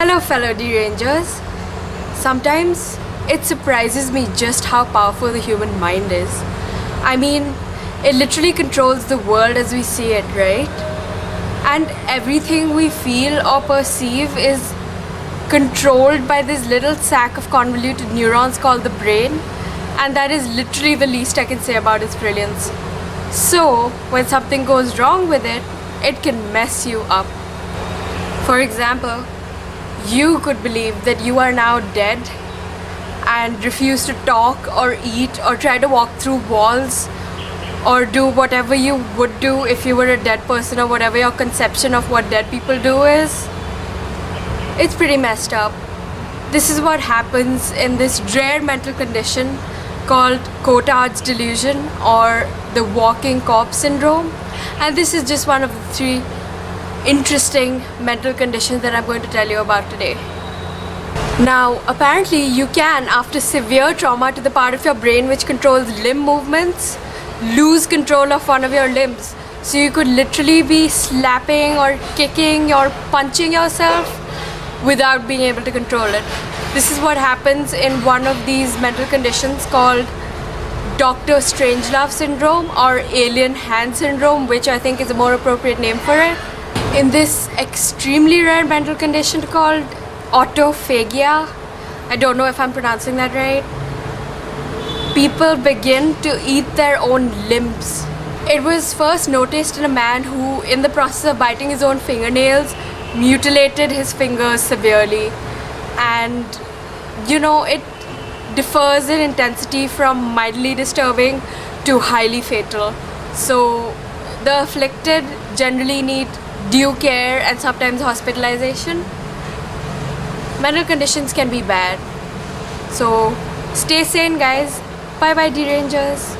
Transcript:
Hello, fellow derangers. Sometimes it surprises me just how powerful the human mind is. I mean, it literally controls the world as we see it, right? And everything we feel or perceive is controlled by this little sack of convoluted neurons called the brain, and that is literally the least I can say about its brilliance. So, when something goes wrong with it, it can mess you up. For example, you could believe that you are now dead and refuse to talk or eat or try to walk through walls or do whatever you would do if you were a dead person, or whatever your conception of what dead people do is. It's pretty messed up. This is what happens in this rare mental condition called Cotard's delusion or the walking corpse syndrome, and this is just one of the three interesting mental conditions that I'm going to tell you about today. Now, apparently you can, after severe trauma to the part of your brain which controls limb movements, lose control of one of your limbs. So you could literally be slapping or kicking or punching yourself without being able to control it. This is what happens in one of these mental conditions called Dr. Strangelove syndrome or alien hand syndrome, which I think is a more appropriate name for it. In this extremely rare mental condition called autophagia, I don't know if I'm pronouncing that right, people begin to eat their own limbs. It was first noticed in a man who, in the process of biting his own fingernails, mutilated his fingers severely. And it differs in intensity from mildly disturbing to highly fatal. So the afflicted generally need due care and sometimes hospitalization. Mental conditions can be bad. So stay sane, guys. Bye bye, derangers.